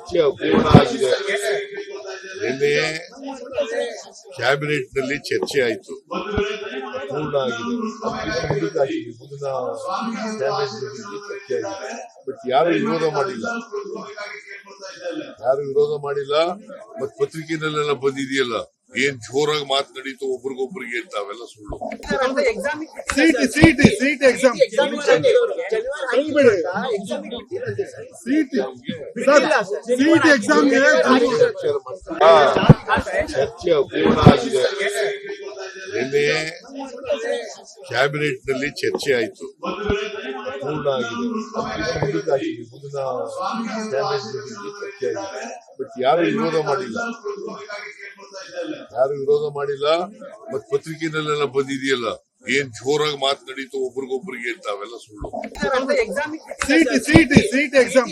ಚರ್ಚೆ ಅಪೂರ್ಣ ಆಗಿದೆ. ನಿನ್ನೆ ಕ್ಯಾಬಿನೆಟ್ ನಲ್ಲಿ ಚರ್ಚೆ ಆಯಿತು, ಪೂರ್ಣ ಆಗಿದೆ. ಮುಂದಿನ ಕ್ಯಾಬಿನೆಟ್ ಚರ್ಚೆ ಆಗಿದೆ. ಬಟ್ ಯಾರು ವಿರೋಧ ಮಾಡಿಲ್ಲ. ಮತ್ ಪತ್ರಿಕೆನಲ್ಲೆಲ್ಲ ಬಂದಿದೆಯಲ್ಲ, ಏನ್ ಜೋರಾಗಿ ಮಾತನಾಡಿತು ಒಬ್ರಿಗೊಬ್ರಿಗೆ ಅಂತ, ಅವೆಲ್ಲ ಸುಳ್ಳು. ಸೀಟ್ ಎಕ್ಸಾಮ್ ಚರ್ಚೆ ಅಪೂರ್ಣ ಆಗಿದೆ. ನಿನ್ನೆ ಕ್ಯಾಬಿನೆಟ್ ನಲ್ಲಿ ಚರ್ಚೆ ಆಯಿತು, ಪೂರ್ಣ ಆಗಿದೆ. ಮುಂದಿನ ಕ್ಯಾಬಿನೆಟ್ ಚರ್ಚೆ ಆಗಿದೆ. ಬಟ್ ಯಾರು ವಿರೋಧ ಮಾಡಿಲ್ಲ. ಮತ್ ಪತ್ರಿಕೆನಲ್ಲೆಲ್ಲ ಬಂದಿದೆಯಲ್ಲ, ಏನ್ ಜೋರಾಗಿ ಮಾತನಾಡಿತು ಒಬ್ರಿಗೊಬ್ರಿಗೆ ಅಂತ, ಅವೆಲ್ಲ ಸುಳ್ಳು. Seat exam